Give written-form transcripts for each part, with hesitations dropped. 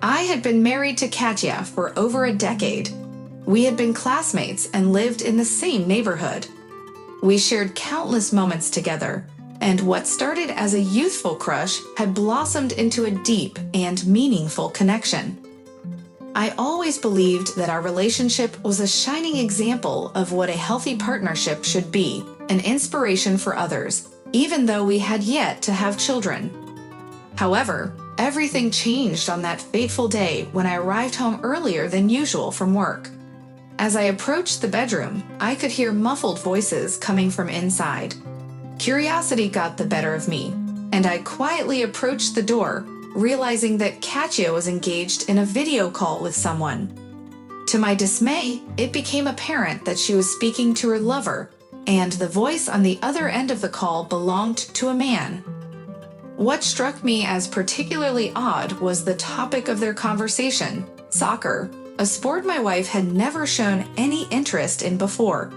I had been married to Katya for over a decade. We had been classmates and lived in the same neighborhood. We shared countless moments together, and what started as a youthful crush had blossomed into a deep and meaningful connection. I always believed that our relationship was a shining example of what a healthy partnership should be, an inspiration for others, even though we had yet to have children. However, everything changed on that fateful day when I arrived home earlier than usual from work. As I approached the bedroom, I could hear muffled voices coming from inside. Curiosity got the better of me, and I quietly approached the door, realizing that Katya was engaged in a video call with someone. To my dismay, it became apparent that she was speaking to her lover, and the voice on the other end of the call belonged to a man. What struck me as particularly odd was the topic of their conversation: soccer, a sport my wife had never shown any interest in before.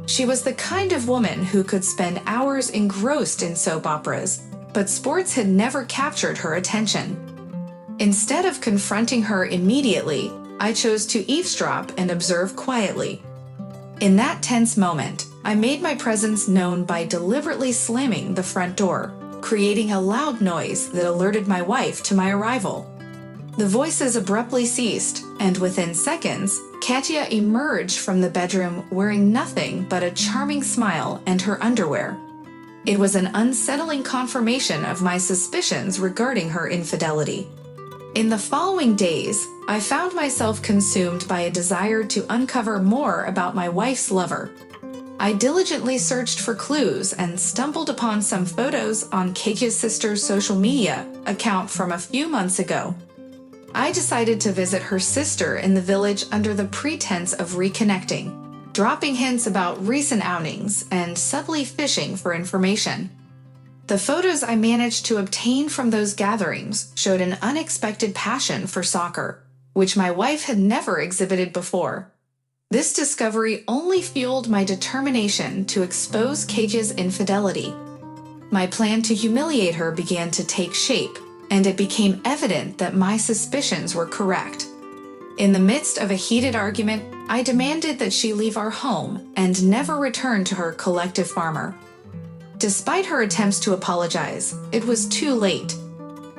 She was the kind of woman who could spend hours engrossed in soap operas, but sports had never captured her attention. Instead of confronting her immediately, I chose to eavesdrop and observe quietly. In that tense moment, I made my presence known by deliberately slamming the front door, creating a loud noise that alerted my wife to my arrival. The voices abruptly ceased, and within seconds, Katya emerged from the bedroom wearing nothing but a charming smile and her underwear. It was an unsettling confirmation of my suspicions regarding her infidelity. In the following days, I found myself consumed by a desire to uncover more about my wife's lover. I diligently searched for clues and stumbled upon some photos on Katya's sister's social media account from a few months ago. I decided to visit her sister in the village under the pretense of reconnecting, dropping hints about recent outings and subtly fishing for information. The photos I managed to obtain from those gatherings showed an unexpected passion for soccer, which my wife had never exhibited before. This discovery only fueled my determination to expose Katya's infidelity. My plan to humiliate her began to take shape, and it became evident that my suspicions were correct. In the midst of a heated argument, I demanded that she leave our home and never return to her collective farmer. Despite her attempts to apologize, it was too late.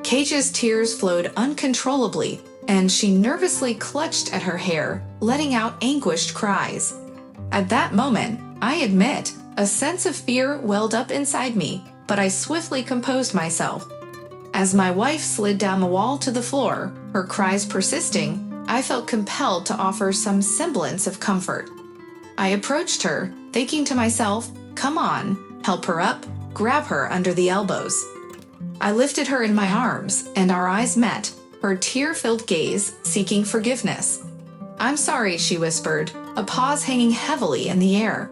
Katya's tears flowed uncontrollably, and she nervously clutched at her hair, letting out anguished cries. At that moment, I admit, a sense of fear welled up inside me, but I swiftly composed myself. As my wife slid down the wall to the floor, her cries persisting, I felt compelled to offer some semblance of comfort. I approached her, thinking to myself, "Come on, help her up, grab her under the elbows." I lifted her in my arms, and our eyes met, her tear-filled gaze seeking forgiveness. "I'm sorry," she whispered, a pause hanging heavily in the air.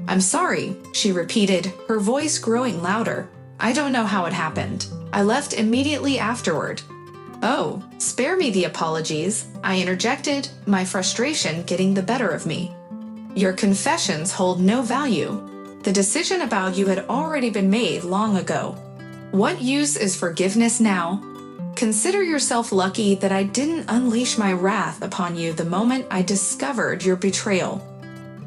"I'm sorry," she repeated, her voice growing louder. "I don't know how it happened. I left immediately afterward." "Oh, spare me the apologies," I interjected, my frustration getting the better of me. "Your confessions hold no value. The decision about you had already been made long ago. What use is forgiveness now? Consider yourself lucky that I didn't unleash my wrath upon you the moment I discovered your betrayal.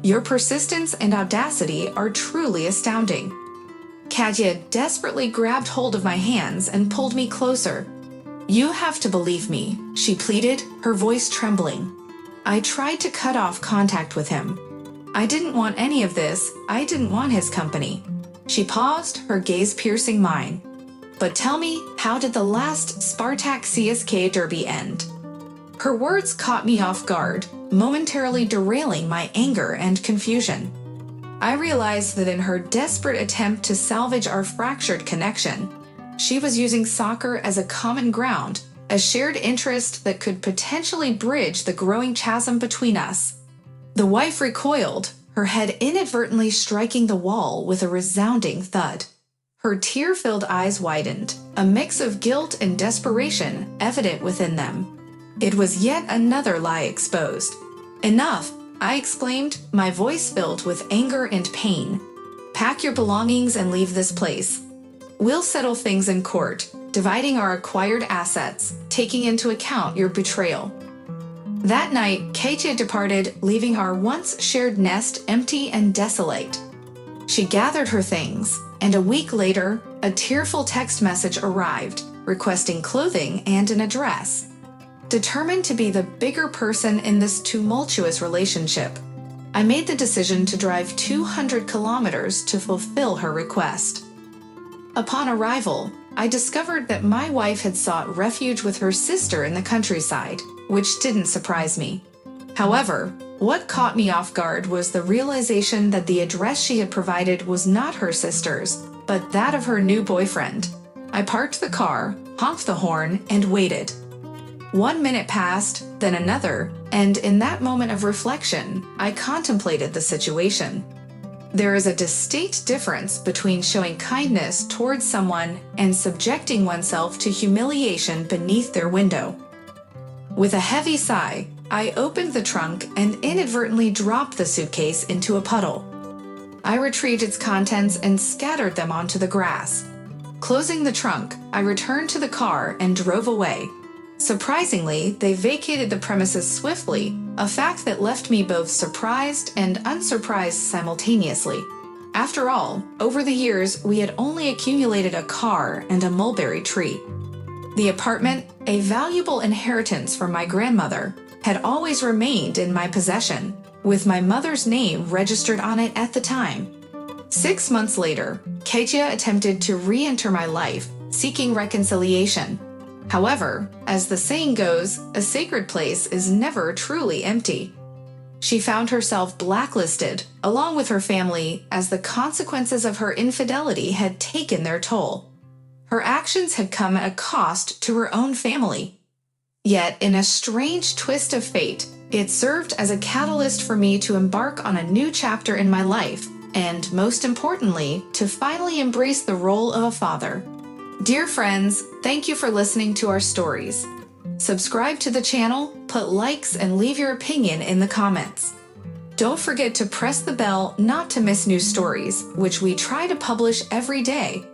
Your persistence and audacity are truly astounding." Katya desperately grabbed hold of my hands and pulled me closer. "You have to believe me," she pleaded, her voice trembling. I tried to cut off contact with him. I didn't want any of this. I didn't want his company. She paused, her gaze piercing mine. "But tell me, how did the last Spartak CSK derby end?" Her words caught me off guard, momentarily derailing my anger and confusion. I realized that in her desperate attempt to salvage our fractured connection, she was using soccer as a common ground, a shared interest that could potentially bridge the growing chasm between us. The wife recoiled, her head inadvertently striking the wall with a resounding thud. Her tear-filled eyes widened, a mix of guilt and desperation evident within them. It was yet another lie exposed. "Enough!" I exclaimed, my voice filled with anger and pain. "Pack your belongings and leave this place. We'll settle things in court. dividing our acquired assets, taking into account your betrayal. That night, Katia departed, leaving our once shared nest empty and desolate. She gathered her things, and a week later, a tearful text message arrived, requesting clothing and an address. Determined to be the bigger person in this tumultuous relationship, I made the decision to drive 200 kilometers to fulfill her request. Upon arrival, I discovered that my wife had sought refuge with her sister in the countryside, which didn't surprise me. However, what caught me off guard was the realization that the address she had provided was not her sister's, but that of her new boyfriend. I parked the car, honked the horn, and waited. 1 minute passed, then another, and in that moment of reflection, I contemplated the situation. There is a distinct difference between showing kindness towards someone and subjecting oneself to humiliation beneath their window. With a heavy sigh, I opened the trunk and inadvertently dropped the suitcase into a puddle. I retrieved its contents and scattered them onto the grass. Closing the trunk, I returned to the car and drove away. Surprisingly, they vacated the premises swiftly, a fact that left me both surprised and unsurprised simultaneously. After all, over the years, we had only accumulated a car and a mulberry tree. The apartment, a valuable inheritance from my grandmother, had always remained in my possession, with my mother's name registered on it at the time. 6 months later, Katia attempted to re-enter my life, seeking reconciliation. However, as the saying goes, a sacred place is never truly empty. She found herself blacklisted, along with her family, as the consequences of her infidelity had taken their toll. Her actions had come at a cost to her own family. Yet, in a strange twist of fate, it served as a catalyst for me to embark on a new chapter in my life, and most importantly, to finally embrace the role of a father. Dear friends, thank you for listening to our stories. Subscribe to the channel, put likes, and leave your opinion in the comments. Don't forget to press the bell not to miss new stories, which we try to publish every day.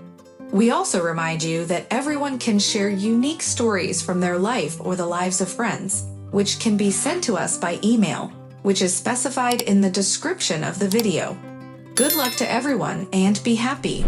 We also remind you that everyone can share unique stories from their life or the lives of friends, which can be sent to us by email, which is specified in the description of the video. Good luck to everyone and be happy!